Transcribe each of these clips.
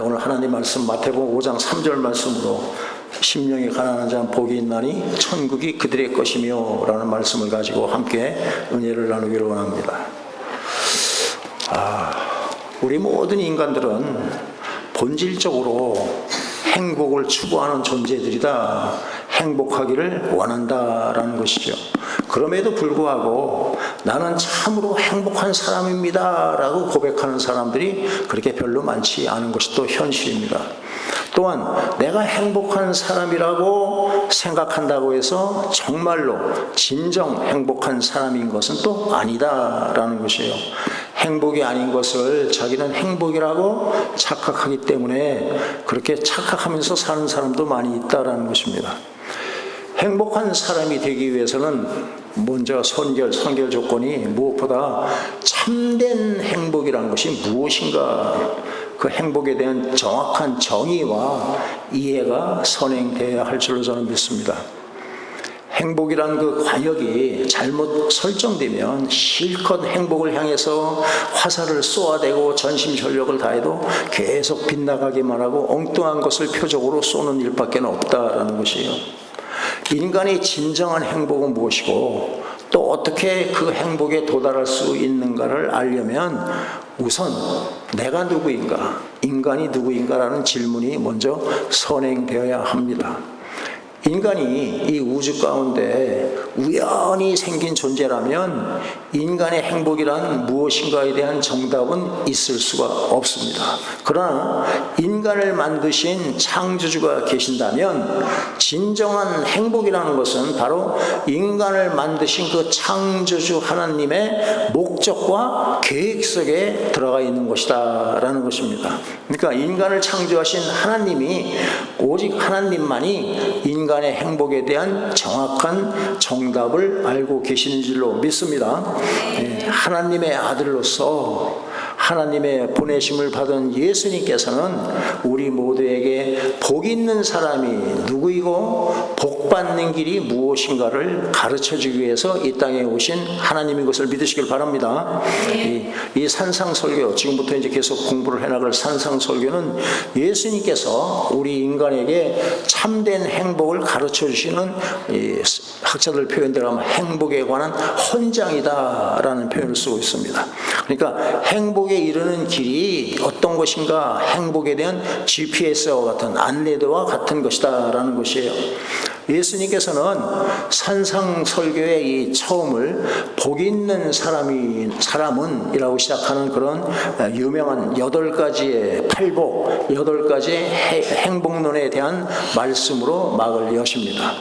오늘 하나님 말씀 마태복음 5장 3절 말씀으로 심령이 가난한 자는 복이 있나니 천국이 그들의 것이며 라는 말씀을 가지고 함께 은혜를 나누기를 원합니다. 우리 모든 인간들은 본질적으로 행복을 추구하는 존재들이다. 행복하기를 원한다라는 것이죠. 그럼에도 불구하고 나는 참으로 행복한 사람입니다 라고 고백하는 사람들이 그렇게 별로 많지 않은 것이 또 현실입니다. 또한 내가 행복한 사람이라고 생각한다고 해서 정말로 진정 행복한 사람인 것은 또 아니다라는 것이에요. 행복이 아닌 것을 자기는 행복이라고 착각하기 때문에 그렇게 착각하면서 사는 사람도 많이 있다라는 것입니다. 행복한 사람이 되기 위해서는 먼저 선결 조건이 무엇보다 참된 행복이라는 것이 무엇인가, 그 행복에 대한 정확한 정의와 이해가 선행되어야 할 줄로 저는 믿습니다. 행복이라는 그 과역이 잘못 설정되면 실컷 행복을 향해서 화살을 쏘아대고 전심전력을 다해도 계속 빗나가기만 하고 엉뚱한 것을 표적으로 쏘는 일밖에 없다라는 것이에요. 인간의 진정한 행복은 무엇이고 또 어떻게 그 행복에 도달할 수 있는가를 알려면 우선 내가 누구인가, 인간이 누구인가라는 질문이 먼저 선행되어야 합니다. 인간이 이 우주 가운데 우연히 생긴 존재라면 인간의 행복이란 무엇인가에 대한 정답은 있을 수가 없습니다. 그러나 인간을 만드신 창조주가 계신다면 진정한 행복이라는 것은 바로 인간을 만드신 그 창조주 하나님의 목적과 계획 속에 들어가 있는 것이다 라는 것입니다. 그러니까 인간을 창조하신 하나님이, 오직 하나님만이 인간의 행복에 대한 정확한 정답을 알고 계시는 줄로 믿습니다. 하나님의 아들로서 하나님의 보내심을 받은 예수님께서는 우리 모두에게 복 있는 사람이 누구이고 복 받는 길이 무엇인가를 가르쳐주기 위해서 이 땅에 오신 하나님인 것을 믿으시길 바랍니다. 이 산상설교, 지금부터 이제 계속 공부를 해나갈 산상설교는 예수님께서 우리 인간에게 참된 행복을 가르쳐주시는, 학자들 표현대로 하면 행복에 관한 헌장이다라는 표현을 쓰고 있습니다. 그러니까 행복에 이르는 길이 어떤 것인가, 행복에 대한 GPS와 같은 안내도와 같은 것이다 라는 것이에요. 예수님께서는 산상설교의 이 처음을 복 있는 사람은 이라고 시작하는 그런 유명한 8가지의 팔복, 8가지의 행복론에 대한 말씀으로 막을 여십니다.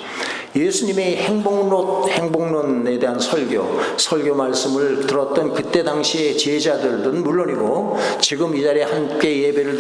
예수님의 행복론에 대한 설교 말씀을 들었던 그때 당시의 제자들은 물론이고 지금 이 자리에 함께 예배를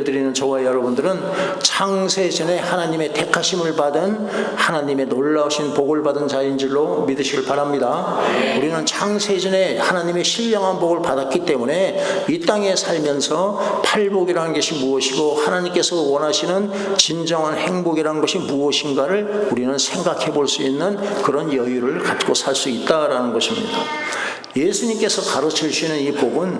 드리는 저와 여러분들은 창세전에 하나님의 택하심을 받은 하나님의 놀라우신 복을 받은 자인 줄로 믿으시길 바랍니다. 우리는 창세전에 하나님의 신령한 복을 받았기 때문에 이 땅에 살면서 팔복이라는 것이 무엇이고 하나님께서 원하시는 진정한 행복이라는 것이 무엇인가를 우리는 생각해 볼 수 있는 그런 여유를 갖고 살 수 있다라는 것입니다. 예수님께서 가르쳐 주시는 이 복은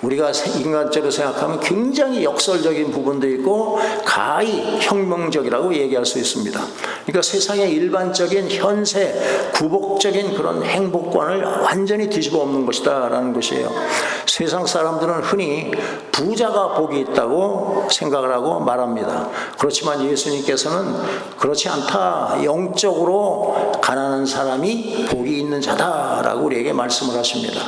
우리가 인간적으로 생각하면 굉장히 역설적인 부분도 있고 가히 혁명적이라고 얘기할 수 있습니다. 그러니까 세상의 일반적인 현세 구복적인 그런 행복관을 완전히 뒤집어 엎는 것이다 라는 것이에요. 세상 사람들은 흔히 부자가 복이 있다고 생각을 하고 말합니다. 그렇지만 예수님께서는 그렇지 않다, 영적으로 가난한 사람이 복이 있는 자다라고 우리에게 말씀을 하십니다.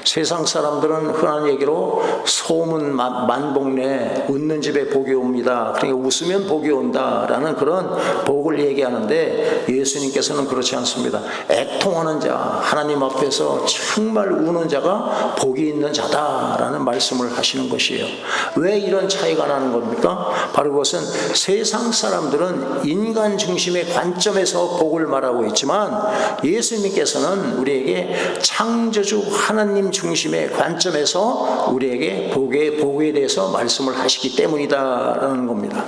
세상 사람들은 흔한 얘기로 소문 만복내 웃는 집에 복이 옵니다. 그러니까 웃으면 복이 온다라는 그런 복을 얘기하는데 예수님께서는 그렇지 않습니다. 애통하는 자, 하나님 앞에서 정말 우는 자가 복이 있는 자다라는 말씀을 하시는 것이에요. 왜 이런 차이가 나는 겁니까? 바로 그것은 세상 사람들은 인간 중심의 관점에서 복을 말하고 있지만 예수님께서는 우리에게 창조주 하나님 중심의 관점에서 우리에게 복에 대해서 말씀을 하시기 때문이다라는 겁니다.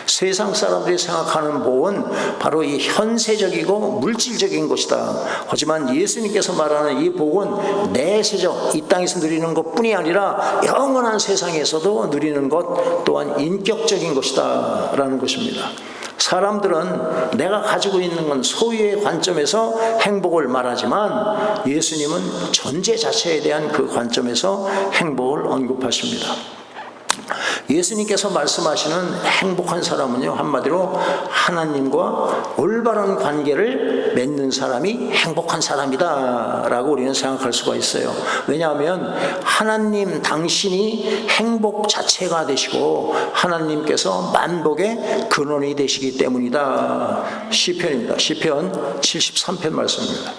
세상 사람들이 생각하는 복은 바로 이 현세적이고 물질적인 것이다. 하지만 예수님께서 말하는 이 복은 내세적, 이 땅에서 누리는 것뿐이 아니라 영원한 세상에서도 누리는 것 또한 인격적인 것이다 라는 것입니다. 사람들은 내가 가지고 있는 건 소유의 관점에서 행복을 말하지만 예수님은 존재 자체에 대한 그 관점에서 행복을 언급하십니다. 예수님께서 말씀하시는 행복한 사람은요, 한마디로 하나님과 올바른 관계를 맺는 사람이 행복한 사람이다 라고 우리는 생각할 수가 있어요. 왜냐하면 하나님 당신이 행복 자체가 되시고 하나님께서 만복의 근원이 되시기 때문이다. 시편입니다. 시편 73편 말씀입니다.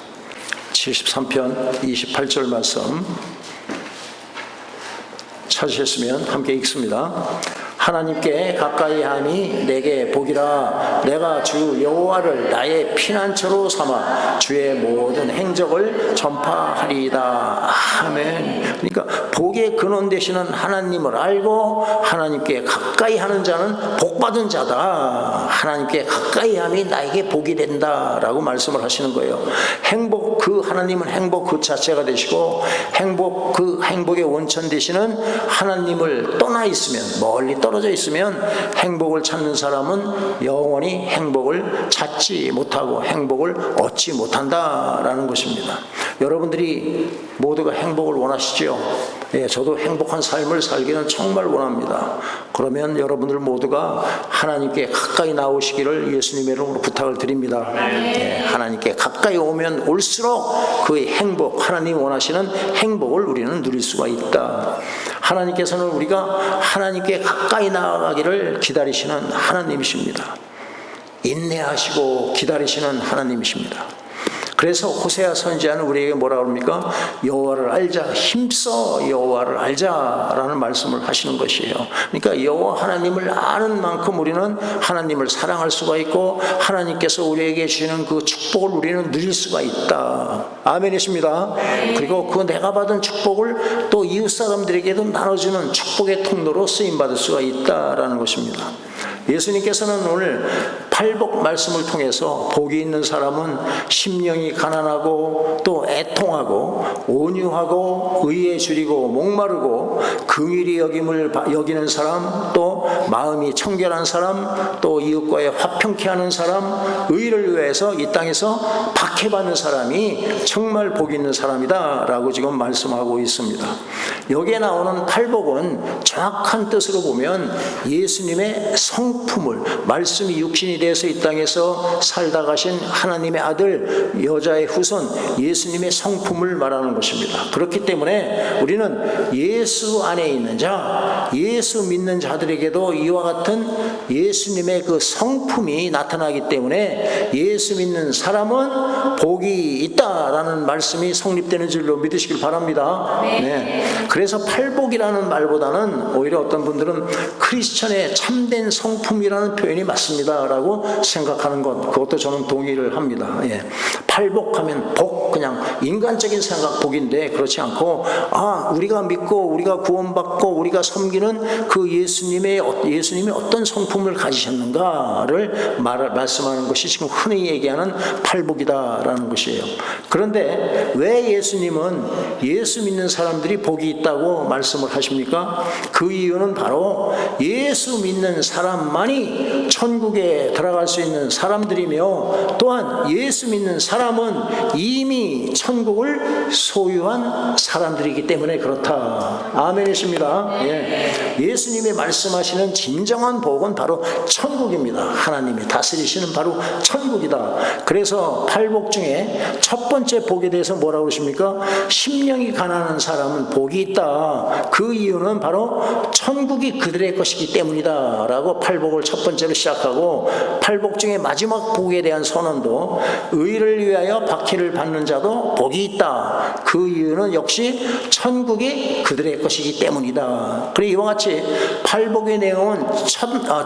73편 28절 말씀 찾으셨으면 함께 읽습니다. 하나님께 가까이 함이 내게 복이라. 내가 주 여호와를 나의 피난처로 삼아 주의 모든 행적을 전파하리이다. 아멘. 그러니까 복의 근원 되시는 하나님을 알고 하나님께 가까이 하는 자는 복받은 자다. 하나님께 가까이 함이 나에게 복이 된다라고 말씀을 하시는 거예요. 행복, 그 하나님은 행복 그 자체가 되시고 행복, 그 행복의 원천 되시는 하나님을 떠나 있으면, 멀리 떨어져 있으면 행복을 찾는 사람은 영원히 행복을 찾지 못하고 행복을 얻지 못한다라는 것입니다. 여러분들이 모두가 행복을 원하시죠? 예, 저도 행복한 삶을 살기는 정말 원합니다. 그러면 여러분들 모두가 하나님께 가까이 나오시기를 예수님의 이름으로 부탁을 드립니다. 예, 하나님께 가까이 오면 올수록 그의 행복, 하나님 원하시는 행복을 우리는 누릴 수가 있다. 하나님께서는 우리가 하나님께 가까이 나아가기를 기다리시는 하나님이십니다. 인내하시고 기다리시는 하나님이십니다. 그래서 호세아 선지자는 우리에게 뭐라 그럽니까? 여호와를 알자, 힘써 여호와를 알자라는 말씀을 하시는 것이에요. 그러니까 여호와 하나님을 아는 만큼 우리는 하나님을 사랑할 수가 있고 하나님께서 우리에게 주시는 그 축복을 우리는 누릴 수가 있다. 아멘이십니다. 그리고 그 내가 받은 축복을 또 이웃 사람들에게도 나눠주는 축복의 통로로 쓰임받을 수가 있다라는 것입니다. 예수님께서는 오늘 팔복 말씀을 통해서 복이 있는 사람은 심령이 가난하고 또 애통하고 온유하고 의에 줄이고 목마르고 긍휼히 여기는 사람, 또 마음이 청결한 사람, 또 이웃과의 화평케 하는 사람, 의를 위해서 이 땅에서 박해받는 사람이 정말 복이 있는 사람이다 라고 지금 말씀하고 있습니다. 여기에 나오는 팔복은 정확한 뜻으로 보면 예수님의 성품을, 말씀이 육신이 돼서 이 땅에서 살다 가신 하나님의 아들, 여자의 후손 예수님의 성품을 말하는 것입니다. 그렇기 때문에 우리는 예수 안에 있는 자, 예수 믿는 자들에게도 이와 같은 예수님의 그 성품이 나타나기 때문에 예수 믿는 사람은 복이 있다라는 말씀이 성립되는 줄로 믿으시길 바랍니다. 네. 그래서 팔복이라는 말보다는 오히려 어떤 분들은 크리스천의 참된 성품이라는 표현이 맞습니다 라고 생각하는 것, 그것도 저는 동의를 합니다. 예. 팔복하면 복, 그냥 인간적인 생각 복인데 그렇지 않고 우리가 믿고 우리가 구원받고 우리가 섬기는 그 예수님이 어떤 성품을 가지셨는가를 말씀하는 것이 지금 흔히 얘기하는 팔복이다라는 것이에요. 그런데 왜 예수님은 예수 믿는 사람들이 복이 있다고 말씀을 하십니까? 그 이유는 바로 예수 믿는 사람만이 천국에 들어갈 수 있는 사람들이며 또한 예수 믿는 사람은 이미 천국을 소유한 사람들이기 때문에 그렇다. 아멘이십니다. 예. 예수님이 말씀하시는 진정한 복은 바로 천국입니다. 하나님이 다스리시는 바로 천국이다. 그래서 팔복 중에 첫 번째 복에 대해서 뭐라고 그러십니까? 심령이 가난한 사람은 복이 있다. 그 이유는 바로 천국이 그들의 것이기 때문이다 라고 팔복을 첫 번째로 시작하고, 팔복 중에 마지막 복에 대한 선언도 의를 위하여 위하여 박해를 받는 자도 복이 있다. 그 이유는 역시 천국이 그들의 것이기 때문이다. 그리고 이와 같이 팔복의 내용은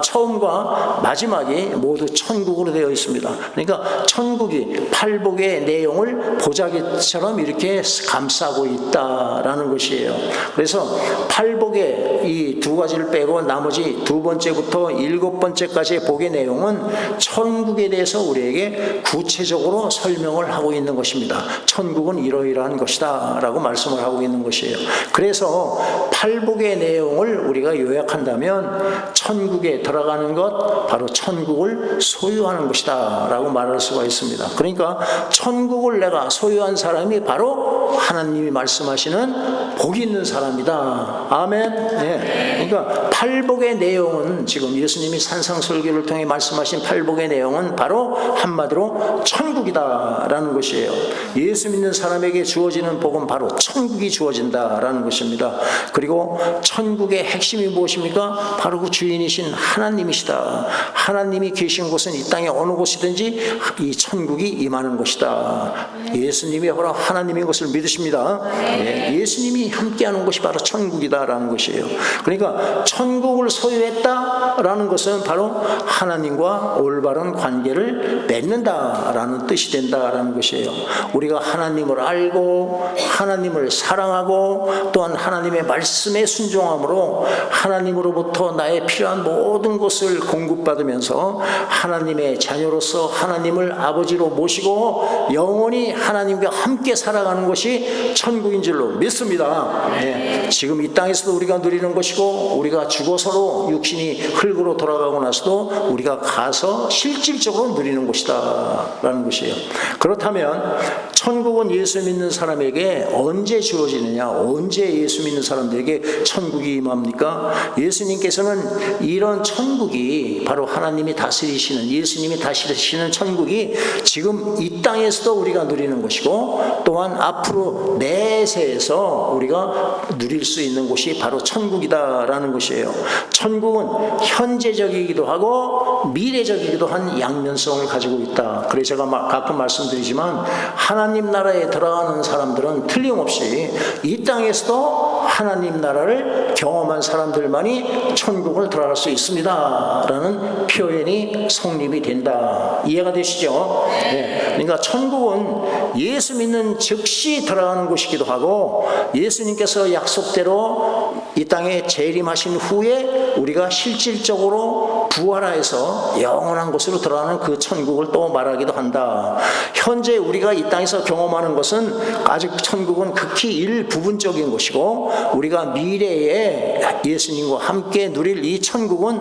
처음과 마지막이 모두 천국으로 되어 있습니다. 그러니까 천국이 팔복의 내용을 보자기처럼 이렇게 감싸고 있다라는 것이에요. 그래서 팔복의 이 두 가지를 빼고 나머지 두 번째부터 일곱 번째까지의 복의 내용은 천국에 대해서 우리에게 구체적으로 설명을 하고 있는 것입니다. 천국은 이러이러한 것이다 라고 말씀을 하고 있는 것이에요. 그래서 팔복의 내용을 우리가 요약한다면 천국에 들어가는 것, 바로 천국을 소유하는 것이다 라고 말할 수가 있습니다. 그러니까 천국을 내가 소유한 사람이 바로 하나님이 말씀하시는 복이 있는 사람이다. 아멘. 네. 그러니까 팔복의 내용은 지금 예수님이 산상설교를 통해 말씀하신 팔복의 내용은 바로 한마디로 천국이다라는 것이에요. 예수 믿는 사람에게 주어지는 복은 바로 천국이 주어진다라는 것입니다. 그리고 천국의 핵심이 무엇입니까? 바로 그 주인이신 하나님이시다. 하나님이 계신 곳은 이 땅에 어느 곳이든지 이 천국이 임하는 것이다. 예수님이 바로 하나님인 것을 믿으십니다. 네. 예수님이 함께하는 것이 바로 천국이다라는 것이에요. 그러니까 천국을 소유했다라는 것은 바로 하나님과 올바른 관계를 맺는다라는 뜻이 된다라는 것이에요. 우리가 하나님을 알고 하나님을 사랑하고 또한 하나님의 말씀에 순종함으로 하나님으로부터 나의 필요한 모든 것을 공급받으면서 하나님의 자녀로서 하나님을 아버지로 모시고 영원히 하나님과 함께 살아가는 것이 천국인 줄로 믿습니다. 네. 지금 이 땅에서도 우리가 누리는 것이고 우리가 죽어서로 육신이 흙으로 돌아가고 나서도 우리가 가서 실질적으로 누리는 것이다 라는 것이에요. 그렇다면 천국은 예수 믿는 사람에게 언제 주어지느냐, 언제 예수 믿는 사람들에게 천국이 임합니까? 예수님께서는 이런 천국이 바로 하나님이 다스리시는, 예수님이 다스리시는 천국이 지금 이 땅에서도 우리가 누리는 것이고 또한 앞으로 내세에서 우리가 누릴 수 있는 곳이 바로 천국이다라는 것이에요. 천국은 현재적이기도 하고 미래적이기도 한 양면성을 가지고 있다. 그래서 제가 가끔 말씀드리지만 하나님 나라에 들어가는 사람들은 틀림없이 이 땅에서도 하나님 나라를 경험한 사람들만이 천국을 들어갈 수 있습니다 라는 표현이 성립이 된다. 이해가 되시죠? 네. 그러니까 천국은 예수 믿는 즉시 들어가는 곳이기도 하고 예수님께서 약속대로 이 땅에 재림하신 후에 우리가 실질적으로 부활하여서 영원한 곳으로 들어가는 그 천국을 또 말하기도 한다. 현재 우리가 이 땅에서 경험하는 것은 아직 천국은 극히 일부분적인 것이고 우리가 미래에 예수님과 함께 누릴 이 천국은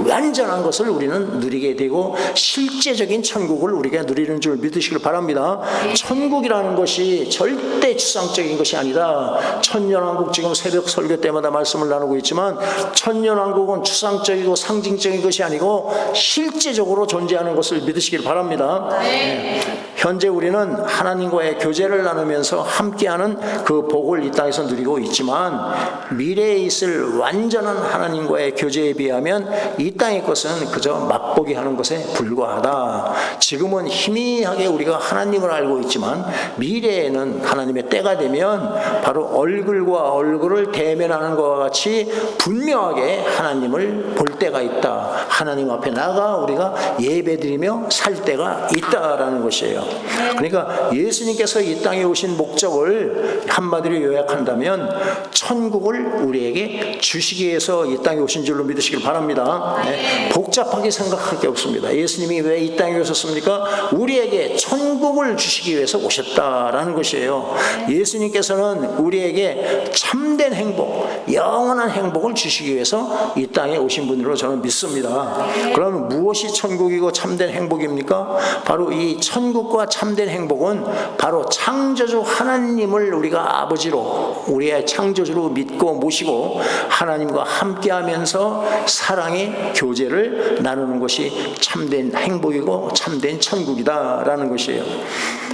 완전한 것을 우리는 누리게 되고 실제적인 천국을 우리가 누리는 줄 믿으시길 바랍니다. 천국이라는 것이 절대 추상적인 것이 아니다. 천년왕국 지금 새벽 설교 때마다 말씀을 나누고 있지만 천년왕국은 추상적이고 상징적인 것이 아니고 실제적으로 존재하는 것을 믿으시길 바랍니다. 네. 현재 우리는 하나님과의 교제를 나누면서 함께하는 그 복을 이 땅에서 누리고 있지만 미래에 있을 완전한 하나님과의 교제에 비하면 이 땅의 것은 그저 맛보기 하는 것에 불과하다. 지금은 희미하게 우리가 하나님을 알고 있지만 미래에는 하나님의 때가 되면 바로 얼굴과 얼굴을 대면하는 것과 같이 분명하게 하나님을 볼 때가 있다. 하나님 앞에 나가 우리가 예배드리며 살 때가 있다라는 것이에요. 그러니까 예수님께서 이 땅에 오신 목적을 한마디로 요약한다면 천국을 우리에게 주시기 위해서 이 땅에 오신 줄로 믿으시길 바랍니다. 네. 복잡하게 생각할 게 없습니다. 예수님이 왜 이 땅에 오셨습니까? 우리에게 천국을 주시기 위해서 오셨다라는 것이에요. 예수님께서는 우리에게 참된 행복, 영원한 행복을 주시기 위해서 이 땅에 오신 분으로 저는 믿습니다. 그러면 무엇이 천국이고 참된 행복입니까? 바로 이 천국과 참된 행복은 바로 창조주 하나님을 우리가 아버지로, 우리의 창조주로 믿고 모시고 하나님과 함께하면서 사랑의 교제를 나누는 것이 참된 행복이고 참된 천국이다라는 것이에요.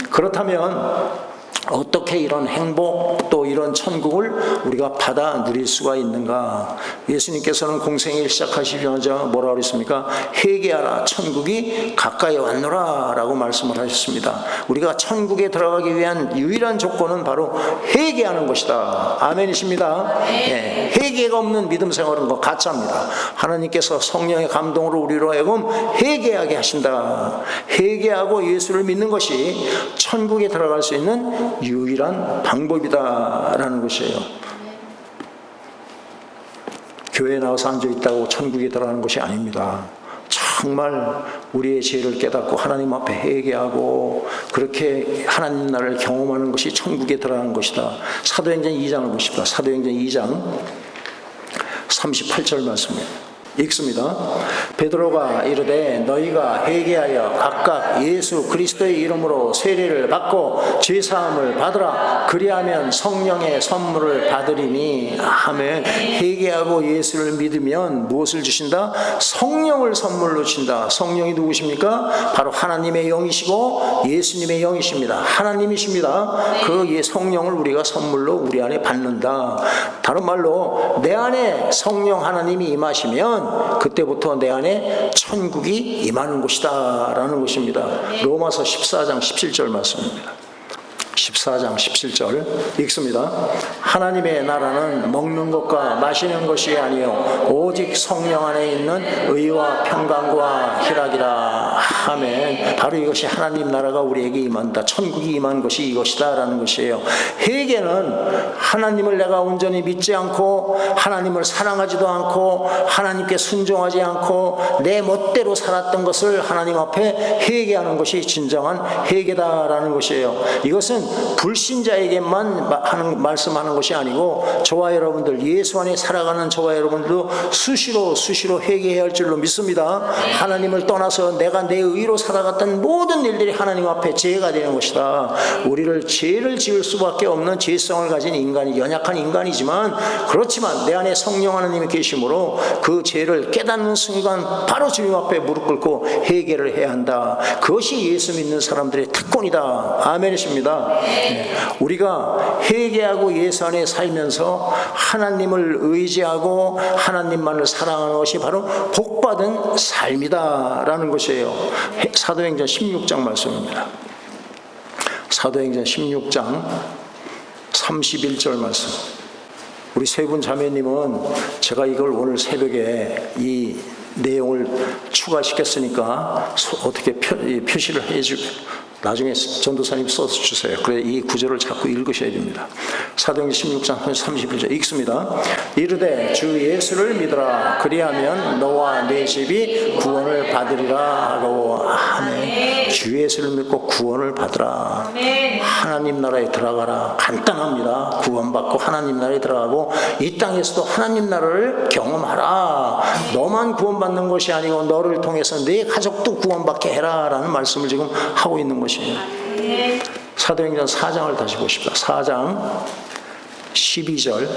그렇다면 어떻게 이런 행복 또 이런 천국을 우리가 받아 누릴 수가 있는가? 예수님께서는 공생일 시작하시자마자 뭐라고 그랬습니까? 회개하라, 천국이 가까이 왔노라 라고 말씀을 하셨습니다. 우리가 천국에 들어가기 위한 유일한 조건은 바로 회개하는 것이다. 아멘이십니다. 네. 회개가 없는 믿음 생활은 거 가짜입니다. 하나님께서 성령의 감동으로 우리로 하여금 회개하게 하신다. 회개하고 예수를 믿는 것이 천국에 들어갈 수 있는 유일한 방법이다라는 것이에요. 교회에 나와서 앉아있다고 천국에 들어가는 것이 아닙니다. 정말 우리의 죄를 깨닫고 하나님 앞에 회개하고 그렇게 하나님 나라를 경험하는 것이 천국에 들어가는 것이다. 사도행전 2장을 보십시다. 사도행전 2장 38절 말씀입니다. 읽습니다. 베드로가 이르되 너희가 회개하여 각각 예수 그리스도의 이름으로 세례를 받고 죄사함을 받으라. 그리하면 성령의 선물을 받으리니. 아멘. 회개하고 예수를 믿으면 무엇을 주신다? 성령을 선물로 주신다. 성령이 누구십니까? 바로 하나님의 영이시고 예수님의 영이십니다. 하나님이십니다. 그 성령을 우리가 선물로 우리 안에 받는다. 다른 말로 내 안에 성령 하나님이 임하시면 그때부터 내 안에 천국이 임하는 곳이다 라는 것입니다. 로마서 14장 17절 말씀입니다. 14장 17절 읽습니다. 하나님의 나라는 먹는 것과 마시는 것이 아니요 오직 성령 안에 있는 의와 평강과 희락이라. 아멘. 바로 이것이 하나님 나라가 우리에게 임한다. 천국이 임한 것이 이것이다 라는 것이에요. 회개는 하나님을 내가 온전히 믿지 않고 하나님을 사랑하지도 않고 하나님께 순종하지 않고 내 멋대로 살았던 것을 하나님 앞에 회개하는 것이 진정한 회개다라는 것이에요. 이것은 불신자에게만 말씀하는 것이 아니고 저와 여러분들, 예수 안에 살아가는 저와 여러분들도 수시로 회개해야 할 줄로 믿습니다. 하나님을 떠나서 내가 내 의로 살아갔던 모든 일들이 하나님 앞에 죄가 되는 것이다. 우리를 죄를 지을 수밖에 없는 죄성을 가진 인간이, 연약한 인간이지만, 그렇지만 내 안에 성령 하나님이 계심으로 그 죄를 깨닫는 순간 바로 주님 앞에 무릎 꿇고 회개를 해야 한다. 그것이 예수 믿는 사람들의 특권이다. 아멘이십니다. 우리가 회개하고 예수 안에 살면서 하나님을 의지하고 하나님만을 사랑하는 것이 바로 복받은 삶이다 라는 것이에요. 사도행전 16장 말씀입니다. 사도행전 16장 31절 말씀. 우리 세 분 자매님은 제가 이걸 오늘 새벽에 이 내용을 추가시켰으니까 어떻게 표시를 해주고 나중에 전도사님 써서 주세요. 그래 이 구절을 자꾸 읽으셔야 됩니다. 사도행전 16장 31절 읽습니다. 이르되 주 예수를 믿으라. 그리하면 너와 내 집이 구원을 받으리라 하고. 아멘. 주 예수를 믿고 구원을 받으라. 하나님 나라에 들어가라. 간단합니다. 구원받고 하나님 나라에 들어가고 이 땅에서도 하나님 나라를 경험하라. 너만 구원받는 것이 아니고 너를 통해서 내 가족도 구원받게 해라 라는 말씀을 지금 하고 있는 것이에요. 사도행전 4장을 다시 보십시오. 4장 12절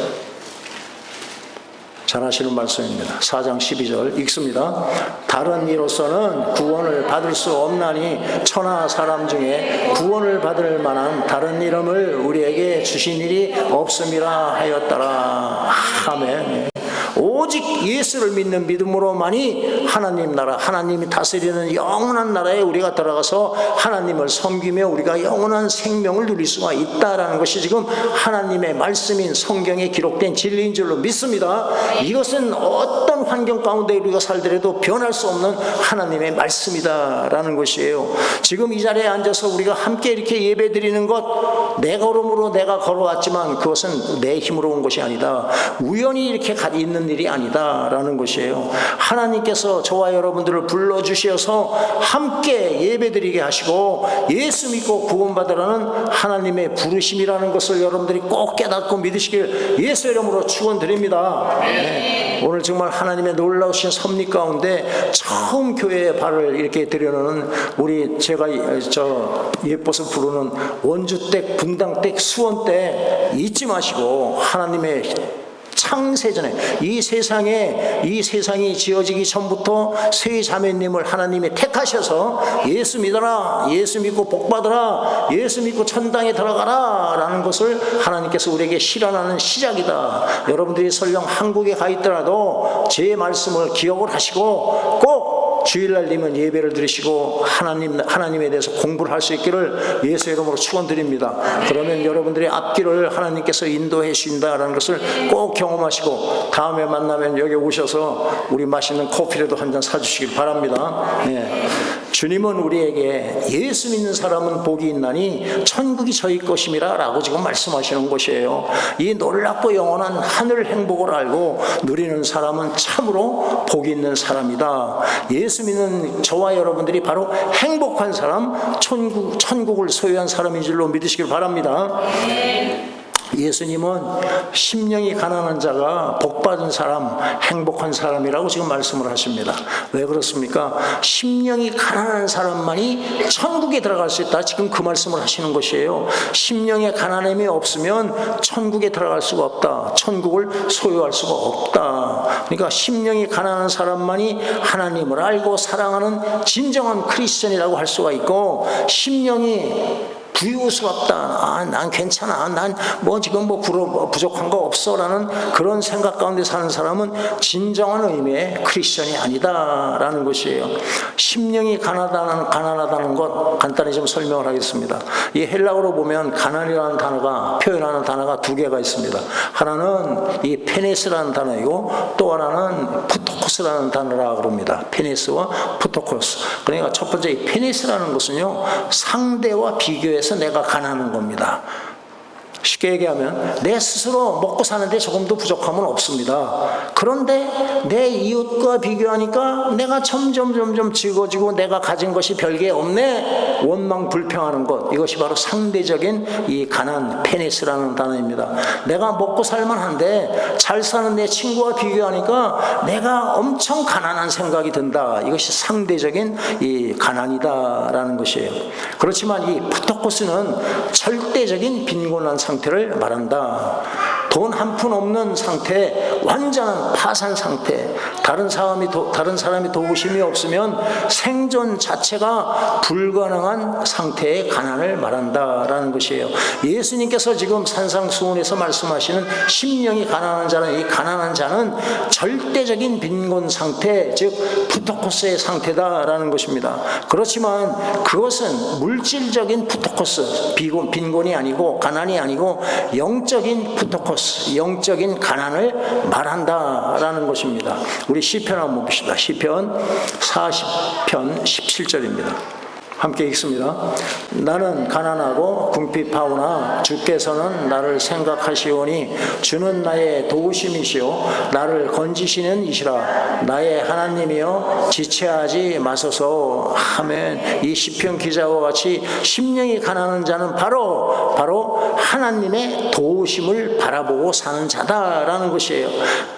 잘 아시는 말씀입니다. 4장 12절 읽습니다. 다른 이로서는 구원을 받을 수 없나니 천하 사람 중에 구원을 받을 만한 다른 이름을 우리에게 주신 일이 없음이라 하였더라. 아멘. 오직 예수를 믿는 믿음으로만이 하나님 나라, 하나님이 다스리는 영원한 나라에 우리가 들어가서 하나님을 섬기며 우리가 영원한 생명을 누릴 수가 있다라는 것이 지금 하나님의 말씀인 성경에 기록된 진리인 줄로 믿습니다. 이것은 어떤 환경 가운데 우리가 살더라도 변할 수 없는 하나님의 말씀이다라는 것이에요. 지금 이 자리에 앉아서 우리가 함께 이렇게 예배드리는 것, 내 걸음으로 내가 걸어왔지만 그것은 내 힘으로 온 것이 아니다. 우연히 이렇게 있는 일이 아니다라는 것이에요. 하나님께서 저와 여러분들을 불러주셔서 함께 예배드리게 하시고 예수 믿고 구원받으라는 하나님의 부르심이라는 것을 여러분들이 꼭 깨닫고 믿으시길 예수 이름으로 축원드립니다. 네. 오늘 정말 하나님의 놀라우신 섭리 가운데 처음 교회에 발을 이렇게 들여놓는 우리 제가 예뻐서 부르는 원주댁, 분당댁, 수원댁 잊지 마시고 하나님의 창세전에 이 세상이 지어지기 전부터 세 자매님을 하나님이 택하셔서 예수 믿어라, 예수 믿고 복 받으라, 예수 믿고 천당에 들어가라 라는 것을 하나님께서 우리에게 실현하는 시작이다. 여러분들이 설령 한국에 가 있더라도 제 말씀을 기억을 하시고 꼭 주일날이면 예배를 드리시고 하나님에 대해서 공부를 할 수 있기를 예수 이름으로 축원드립니다. 그러면 여러분들의 앞길을 하나님께서 인도해 주신다라는 것을 꼭 경험하시고 다음에 만나면 여기 오셔서 우리 맛있는 커피라도 한 잔 사주시길 바랍니다. 네. 주님은 우리에게 예수 믿는 사람은 복이 있나니 천국이 저희 것임이라 라고 지금 말씀하시는 것이에요. 이 놀랍고 영원한 하늘 행복을 알고 누리는 사람은 참으로 복이 있는 사람이다. 예수 믿는 저와 여러분들이 바로 행복한 사람, 천국을 소유한 사람인 줄로 믿으시길 바랍니다. 예수님은 심령이 가난한 자가 복받은 사람, 행복한 사람이라고 지금 말씀을 하십니다. 왜 그렇습니까? 심령이 가난한 사람만이 천국에 들어갈 수 있다. 지금 그 말씀을 하시는 것이에요. 심령에 가난함이 없으면 천국에 들어갈 수가 없다. 천국을 소유할 수가 없다. 그러니까 심령이 가난한 사람만이 하나님을 알고 사랑하는 진정한 크리스천이라고 할 수가 있고, 심령이 부유스럽다, 난 괜찮아, 난 지금 부족한 거 없어 라는 그런 생각 가운데 사는 사람은 진정한 의미의 크리스천이 아니다 라는 것이에요. 심령이 가난하다는 것 간단히 좀 설명을 하겠습니다. 이 헬라어로 보면 가난이라는 단어가 표현하는 단어가 두 개가 있습니다. 하나는 이 페네스라는 단어이고 또 하나는 푸토코스라는 단어라 그럽니다. 페네스와 푸토코스. 그러니까 첫 번째 이 페네스라는 것은요, 상대와 비교해서 내가 가난한 겁니다. 쉽게 얘기하면 내 스스로 먹고 사는데 조금도 부족함은 없습니다. 그런데 내 이웃과 비교하니까 내가 점점 적어지고 내가 가진 것이 별게 없네, 원망 불평하는 것, 이것이 바로 상대적인 이 가난, 페네스라는 단어입니다. 내가 먹고 살만한데 잘 사는 내 친구와 비교하니까 내가 엄청 가난한 생각이 든다. 이것이 상대적인 이 가난이다라는 것이에요. 그렇지만 이 푸토코스는 절대적인 빈곤한 상태를 말한다. 돈 한 푼 없는 상태, 완전한 파산 상태, 다른 사람이 도우심이 없으면 생존 자체가 불가능한 상태의 가난을 말한다라는 것이에요. 예수님께서 지금 산상수훈에서 말씀하시는 심령이 가난한 자는, 이 가난한 자는 절대적인 빈곤 상태, 즉 푸토코스의 상태다라는 것입니다. 그렇지만 그것은 물질적인 푸토코스, 빈곤이 아니고 가난이 아니고 영적인 푸토코스, 영적인 가난을 말한다라는 것입니다. 우리 시편 한번 봅시다. 시편 40편 17절입니다. 함께 읽습니다. 나는 가난하고 궁핍하오나 주께서는 나를 생각하시오니 주는 나의 도우심이시오 나를 건지시는 이시라. 나의 하나님이여 지체하지 마소서. 아멘. 이 시편 기자와 같이 심령이 가난한 자는 바로 하나님의 도우심을 바라보고 사는 자다라는 것이에요.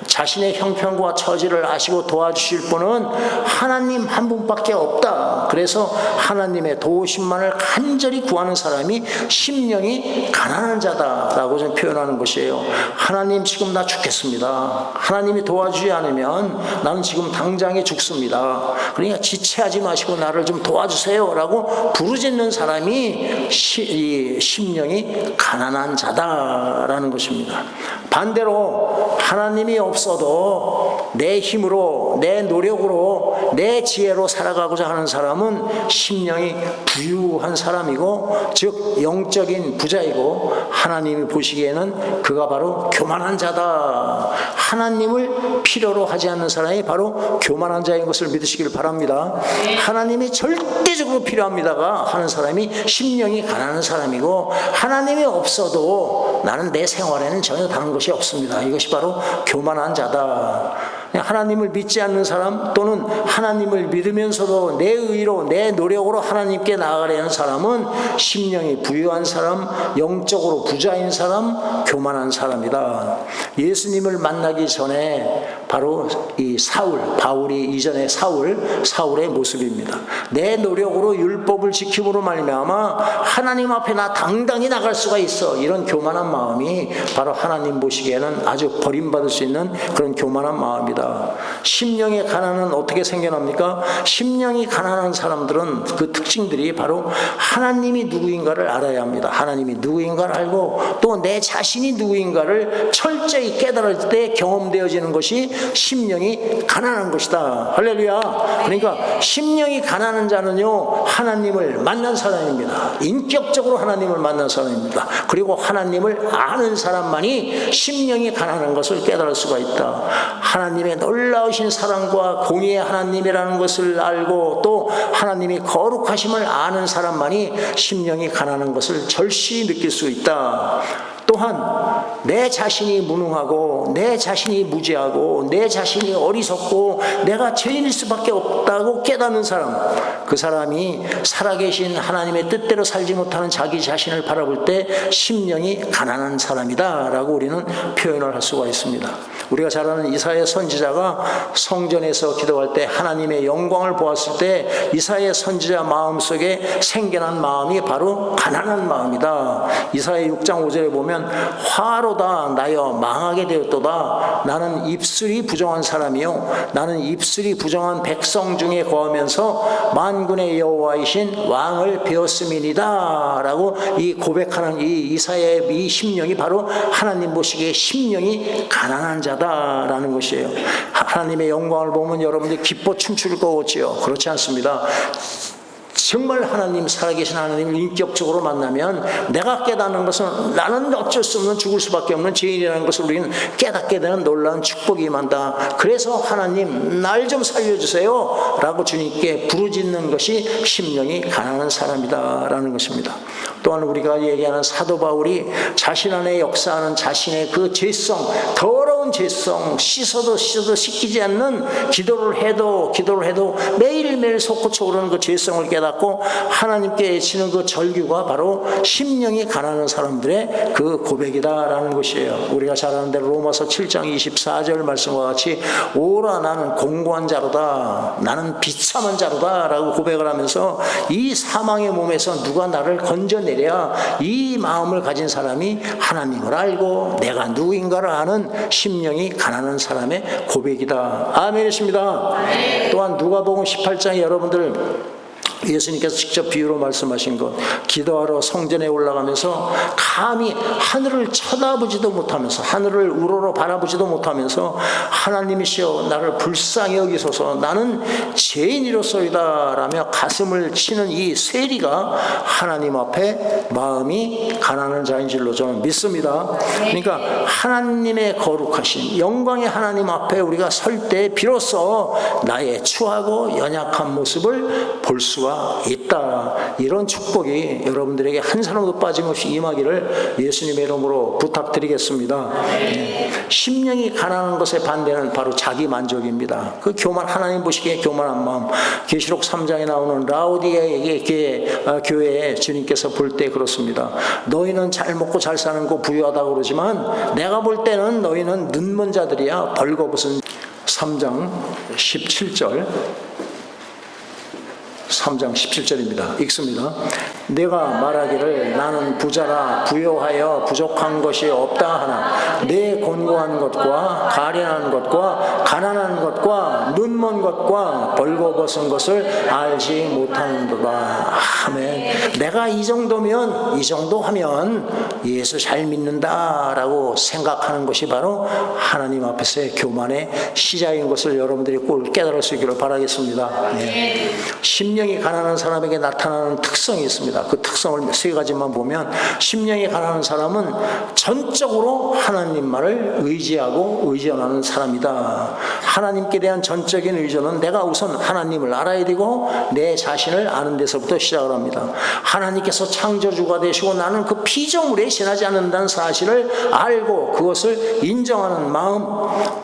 자신의 형편과 처지를 아시고 도와주실 분은 하나님 한 분밖에 없다. 그래서 하나님의 도우심만을 간절히 구하는 사람이 심령이 가난한 자다라고 좀 표현하는 것이에요. 하나님, 지금 나 죽겠습니다. 하나님이 도와주지 않으면 나는 지금 당장에 죽습니다. 그러니까 지체하지 마시고 나를 좀 도와주세요 라고 부르짖는 사람이 심령이 가난한 자다라는 것입니다. 반대로 하나님이 없어도 내 힘으로, 내 노력으로, 내 지혜로 살아가고자 하는 사람은 심령이 부유한 사람이고, 즉 영적인 부자이고, 하나님이 보시기에는 그가 바로 교만한 자다. 하나님을 필요로 하지 않는 사람이 바로 교만한 자인 것을 믿으시길 바랍니다. 하나님이 절대적으로 필요합니다가 하는 사람이 심령이 가난한 사람이고, 하나님이 없어도 나는 내 생활에는 전혀 다른 것이 없습니다. 이것이 바로 교만한 자다. 하나님을 믿지 않는 사람, 또는 하나님을 믿으면서도 내 의로, 내 노력으로 하나님께 나아가려는 사람은 심령이 부유한 사람, 영적으로 부자인 사람, 교만한 사람이다. 예수님을 만나기 전에 바로 이 바울이 이전에 사울의 모습입니다. 내 노력으로 율법을 지킴으로 말미암아 하나님 앞에 나 당당히 나갈 수가 있어. 이런 교만한 마음이 바로 하나님 보시기에는 아주 버림받을 수 있는 그런 교만한 마음이다. 심령의 가난은 어떻게 생겨납니까? 심령이 가난한 사람들은 그 특징들이 바로 하나님이 누구인가를 알아야 합니다. 하나님이 누구인가를 알고 또 내 자신이 누구인가를 철저히 깨달을 때 경험되어지는 것이 심령이 가난한 것이다. 할렐루야. 그러니까 심령이 가난한 자는요, 하나님을 만난 사람입니다. 인격적으로 하나님을 만난 사람입니다. 그리고 하나님을 아는 사람만이 심령이 가난한 것을 깨달을 수가 있다. 하나님의 놀라우신 사랑과 공의의 하나님이라는 것을 알고 또 하나님이 거룩하심을 아는 사람만이 심령이 가난한 것을 절실히 느낄 수 있다. 또한 내 자신이 무능하고 내 자신이 무지하고 내 자신이 어리석고 내가 죄인일 수밖에 없다고 깨닫는 사람, 그 사람이 살아계신 하나님의 뜻대로 살지 못하는 자기 자신을 바라볼 때 심령이 가난한 사람이다 라고 우리는 표현을 할 수가 있습니다. 우리가 잘 아는 이사야 선지자가 성전에서 기도할 때 하나님의 영광을 보았을 때 이사야 선지자 마음속에 생겨난 마음이 바로 가난한 마음이다. 이사야 6장 5절에 보면 화로다 나여 망하게 되었도다. 나는 입술이 부정한 사람이요 나는 입술이 부정한 백성 중에 거하면서 만군의 여호와이신 왕을 배웠음이니이다 라고 이 고백하는 이 이사야의 이 심령이 바로 하나님 보시기에 심령이 가난한 자다라는 것이에요. 하나님의 영광을 보면 여러분들이 기뻐 춤출 거겠지요. 그렇지 않습니다. 정말 하나님, 살아계신 하나님을 인격적으로 만나면 내가 깨닫는 것은 나는 어쩔 수 없는 죽을 수밖에 없는 죄인이라는 것을 우리는 깨닫게 되는 놀라운 축복이 임한다. 그래서 하나님 날 좀 살려주세요 라고 주님께 부르짖는 것이 심령이 가난한 사람이다 라는 것입니다. 또한 우리가 얘기하는 사도 바울이 자신 안에 역사하는 자신의 그 죄성, 더러운 죄성, 씻어도 씻기지 않는 기도를 해도 매일매일 솟구쳐 오르는 그 죄성을 깨닫고 하나님께 애치는 그 절규가 바로 심령이 가난한 사람들의 그 고백이다라는 것이에요. 우리가 잘 아는 대로 로마서 7장 24절 말씀과 같이 오라 나는 공고한 자로다, 나는 비참한 자로다 라고 고백을 하면서 이 사망의 몸에서 누가 나를 건져내랴, 이 마음을 가진 사람이 하나님을 알고 내가 누구인가를 아는 심령이 가난한 사람의 고백이다. 아멘이십니다. 또한 누가복음 18장에 여러분들 예수님께서 직접 비유로 말씀하신 것, 기도하러 성전에 올라가면서 감히 하늘을 쳐다보지도 못하면서 하늘을 우러러 바라보지도 못하면서 하나님이시여 나를 불쌍히 여기소서 나는 죄인이로소이다 라며 가슴을 치는 이 세리가 하나님 앞에 마음이 가난한 자인 줄로 저는 믿습니다. 그러니까 하나님의 거룩하신 영광의 하나님 앞에 우리가 설 때 비로소 나의 추하고 연약한 모습을 볼 수가 있다. 이런 축복이 여러분들에게 한 사람도 빠짐없이 임하기를 예수님의 이름으로 부탁드리겠습니다. 심령이 가난한 것의 반대는 바로 자기 만족입니다. 그 교만, 하나님 보시기에 교만한 마음. 계시록 3장에 나오는 라오디게의 교회에 주님께서 볼 때 그렇습니다. 너희는 잘 먹고 잘 사는 거 부유하다고 그러지만 내가 볼 때는 너희는 눈먼 자들이야. 벌거벗은 3장 17절 3장 17절입니다. 읽습니다. 내가 말하기를 나는 부자라 부요하여 부족한 것이 없다 하나 내 곤고한 것과 가련한 것과 가난한 것과 눈먼 것과 벌거벗은 것을 알지 못하는도다. 아멘. 내가 이 정도면 이 정도 하면 예수 잘 믿는다라고 생각하는 것이 바로 하나님 앞에서의 교만의 시작인 것을 여러분들이 꼭 깨달을 수 있기를 바라겠습니다. 네. 심령이 가난한 사람에게 나타나는 특성이 있습니다. 그 특성을 세 가지만 보면 심령이 가난한 사람은 전적으로 하나님만을 의지하고 의존하는 사람이다. 하나님께 대한 전적인 의존은 내가 우선 하나님을 알아야 되고 내 자신을 아는 데서부터 시작을 합니다. 하나님께서 창조주가 되시고 나는 그 피조물에 지나지 않는다는 사실을 알고 그것을 인정하는 마음.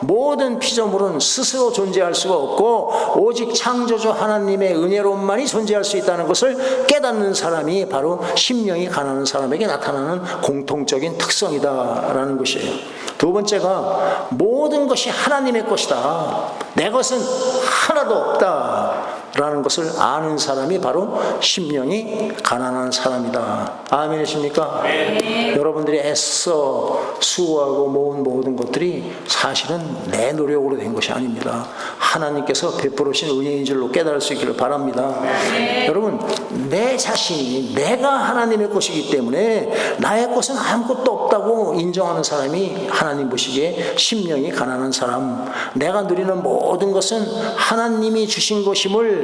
모든 피조물은 스스로 존재할 수가 없고 오직 창조주 하나님의 은혜로만이 존재할 수 있다는 것을 깨닫는 사람이 바로 심령이 가난한 사람에게 나타나는 공통적인 특성이다라는 것이에요. 두 번째가 모든 것이 하나님의 것이다. 내 것은 하나도 없다. 라는 것을 아는 사람이 바로 심령이 가난한 사람이다. 아멘이십니까? 네. 여러분들이 애써 수고하고 모은 모든 것들이 사실은 내 노력으로 된 것이 아닙니다. 하나님께서 베풀으신 은혜인 줄로 깨달을 수 있기를 바랍니다. 네. 여러분, 내 자신이 내가 하나님의 것이기 때문에 나의 것은 아무것도 없다고 인정하는 사람이 하나님 보시기에 심령이 가난한 사람. 내가 누리는 모든 것은 하나님이 주신 것임을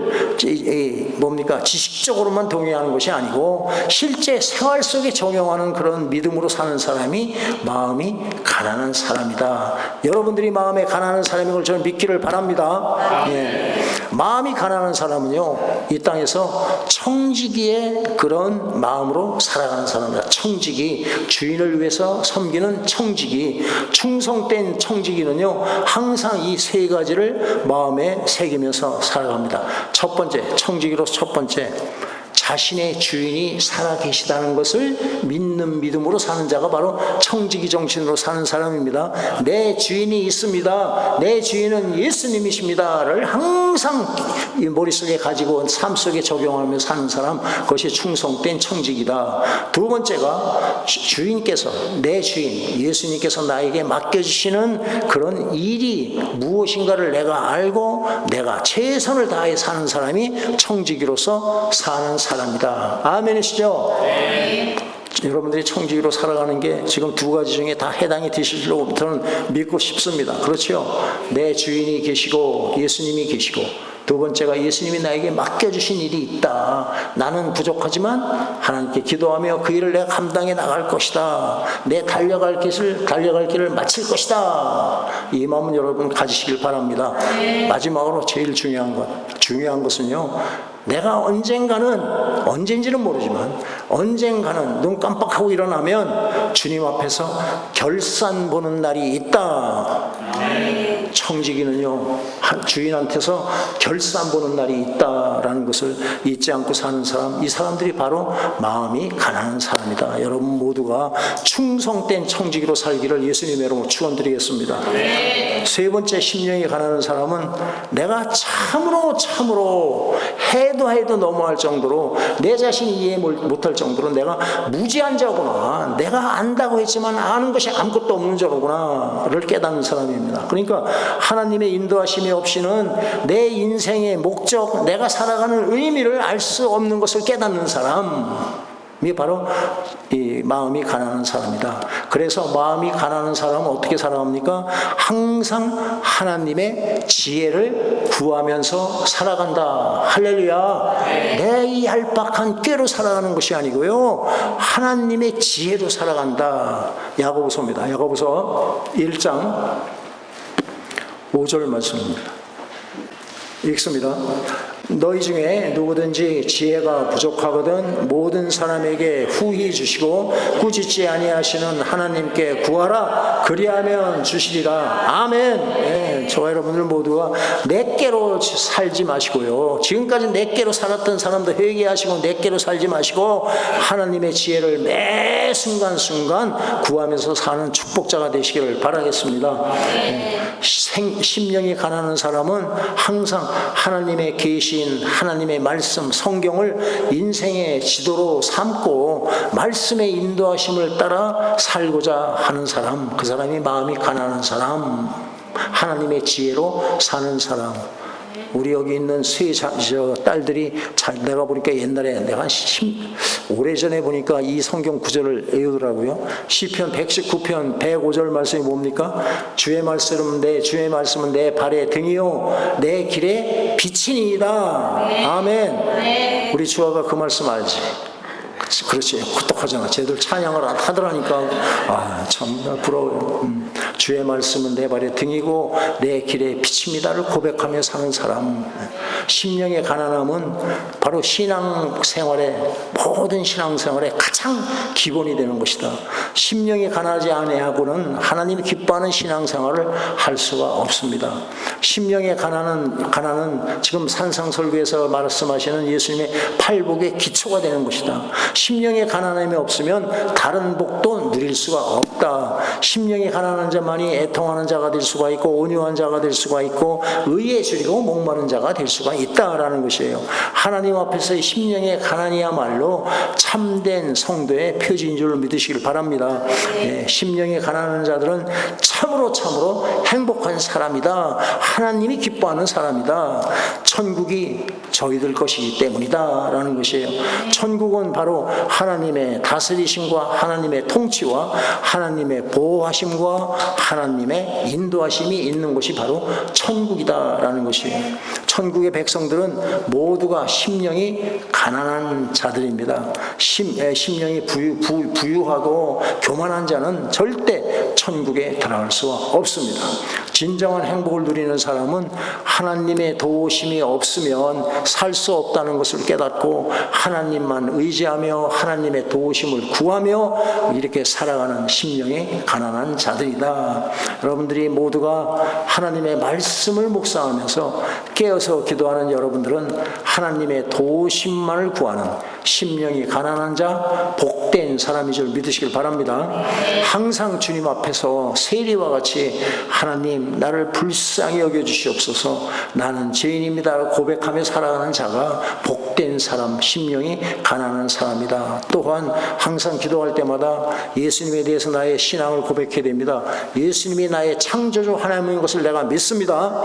지식적으로만 동의하는 것이 아니고 실제 생활 속에 적용하는 그런 믿음으로 사는 사람이 마음이 가난한 사람이다. 여러분들이 마음에 가난한 사람인 걸 저는 믿기를 바랍니다. 예. 마음이 가난한 사람은요, 이 땅에서 청지기의 그런 마음으로 살아가는 사람이다. 청지기, 주인을 위해서 섬기는 청지기, 충성된 청지기는요, 항상 이 세 가지를 마음에 새기면서 살아갑니다. 첫 번째, 청지기로서 첫 번째, 자신의 주인이 살아계시다는 것을 믿는 믿음으로 사는 자가 바로 청지기 정신으로 사는 사람입니다. 내 주인이 있습니다. 내 주인은 예수님이십니다를 항상 이 머릿속에 가지고 삶 속에 적용하며 사는 사람, 그것이 충성된 청지기다. 두 번째가 주인께서, 내 주인 예수님께서 나에게 맡겨주시는 그런 일이 무엇인가를 내가 알고 내가 최선을 다해 사는 사람이 청지기로서 사는 사람이다. 아멘이시죠? 네. 여러분들이 청지기로 살아가는 게 지금 두 가지 중에 다 해당이 되실 줄로 저는 믿고 싶습니다. 그렇죠? 내 주인이 계시고 예수님이 계시고, 두 번째가 예수님이 나에게 맡겨주신 일이 있다. 나는 부족하지만 하나님께 기도하며 그 일을 내가 감당해 나갈 것이다. 내 달려갈 길을 마칠 것이다. 이 마음은 여러분 가지시길 바랍니다. 네. 마지막으로 제일 중요한 것은요, 내가 언젠지는 모르지만 언젠가는 눈 깜빡하고 일어나면 주님 앞에서 결산 보는 날이 있다. 청지기는요, 주인한테서 결산 보는 날이 있다라는 것을 잊지 않고 사는 사람, 이 사람들이 바로 마음이 가난한 사람이다. 여러분 모두가 충성된 청지기로 살기를 예수님의 이름으로 축원드리겠습니다. 세 번째, 심령이 가난한 사람은 내가 참으로 해도 너무할 정도로, 내 자신이 이해 못할 정도로 내가 무지한 자구나, 내가 안다고 했지만 아는 것이 아무것도 없는 자구나를 깨닫는 사람입니다. 그러니까 하나님의 인도하심이 없이는 내 인생의 목적, 내가 살아가는 의미를 알 수 없는 것을 깨닫는 사람이 바로 이 마음이 가난한 사람이다. 그래서 마음이 가난한 사람은 어떻게 살아갑니까? 항상 하나님의 지혜를 구하면서 살아간다. 할렐루야. 내 이 얄팍한 꾀로 살아가는 것이 아니고요, 하나님의 지혜로 살아간다. 야고보서입니다. 야고보서 1장 5절 말씀입니다. 읽습니다. 너희 중에 누구든지 지혜가 부족하거든 모든 사람에게 후히 주시고 꾸짖지 아니하시는 하나님께 구하라. 그리하면 주시리라. 아멘. 네, 저와 여러분들 모두가 내께로 살지 마시고요, 지금까지 내께로 살았던 사람도 회개하시고 내께로 살지 마시고 하나님의 지혜를 매 순간순간 구하면서 사는 축복자가 되시기를 바라겠습니다. 심령이 가난한 사람은 항상 하나님의 계시, 하나님의 말씀, 성경을 인생의 지도로 삼고 말씀의 인도하심을 따라 살고자 하는 사람, 그 사람이 마음이 가난한 사람, 하나님의 지혜로 사는 사람. 우리 여기 있는 딸들이 내가 보니까 옛날에 내가 오래전에 보니까 이 성경 구절을 외우더라고요. 시편 119편 105절 말씀이 뭡니까? 주의 말씀은 내 발의 등이요 내 길에 빛이니이다. 네. 아멘. 네. 우리 주아가 그 말씀 알지? 그렇지, 똑똑하잖아. 쟤들 찬양을 하더라니까. 참 부러워요. 주의 말씀은 내 발의 등이고 내 길의 빛입니다를 고백하며 사는 사람. 심령의 가난함은 바로 모든 신앙생활의 가장 기본이 되는 것이다. 심령이 가난하지 아니하고는 하나님이 기뻐하는 신앙생활을 할 수가 없습니다. 심령의 가난은 지금 산상설교에서 말씀하시는 예수님의 팔복의 기초가 되는 것이다. 심령의 가난함이 없으면 다른 복도 누릴 수가 없다. 심령이 가난한 자만이 애통하는 자가 될 수가 있고 온유한 자가 될 수가 있고 의에 줄이고 목마른 자가 될 수가 있다라는 것이에요. 하나님 앞에서의 심령의 가난이야말로 참된 성도의 표지인 줄 믿으시길 바랍니다. 심령이 가난한 자들은 참으로 행복한 사람이다. 하나님이 기뻐하는 사람이다. 천국이 저희들 것이기 때문이다 라는 것이에요. 천국은 바로 하나님의 다스리심과 하나님의 통치와 하나님의 보호하심과 하나님의 인도하심이 있는 곳이 바로 천국이다 라는 것이에요. 천국의 백성들은 모두가 심령이 가난한 자들입니다. 심령이 부유하고 교만한 자는 절대 천국에 들어갈 수가 없습니다. 진정한 행복을 누리는 사람은 하나님의 도우심이 없으면 살 수 없다는 것을 깨닫고 하나님만 의지하며 하나님의 도우심을 구하며 이렇게 살아가는 심령이 가난한 자들이다. 여러분들이 모두가 하나님의 말씀을 묵상하면서 깨어서 기도하는 여러분들은 하나님의 도우심만을 구하는 심령이 가난한 자, 복된 사람인 줄 믿으시길 바랍니다. 항상 주님 앞에서 세리와 같이 하나님 나를 불쌍히 여겨주시옵소서, 나는 죄인입니다 고백하며 살아가는 자가 복된 사람, 심령이 가난한 사람이다. 또한 항상 기도할 때마다 예수님에 대해서 나의 신앙을 고백해야 됩니다. 예수님이 나의 창조주 하나님인 것을 내가 믿습니다.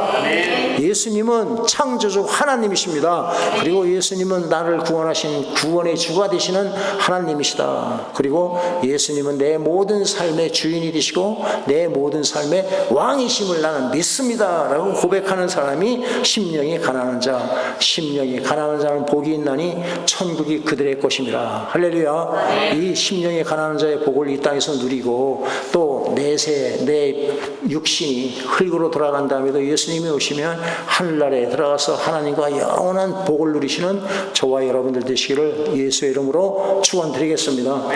예수님은 창조주 하나님이십니다. 그리고 예수님은 나를 구원하신 구원의 주가 되시는 하나님이시다. 그리고 예수님은 내 모든 삶의 주인이 되시고 내 모든 삶의 왕이심을 나는 믿습니다 라고 고백하는 사람이 심령이 가난한 자, 심령이 가난한 자는 복이 있나니 천국이 그들의 것입니다. 할렐루야. 이 심령이 가난한 자의 복을 이 땅에서 누리고 또 내 육신이 흙으로 돌아간 다음에도 예수님이 오시면 하늘나라에 들어가서 하나님과 영원한 복을 누리시는 저와 여러분들 되시기를 예수의 이름으로 축원드리겠습니다.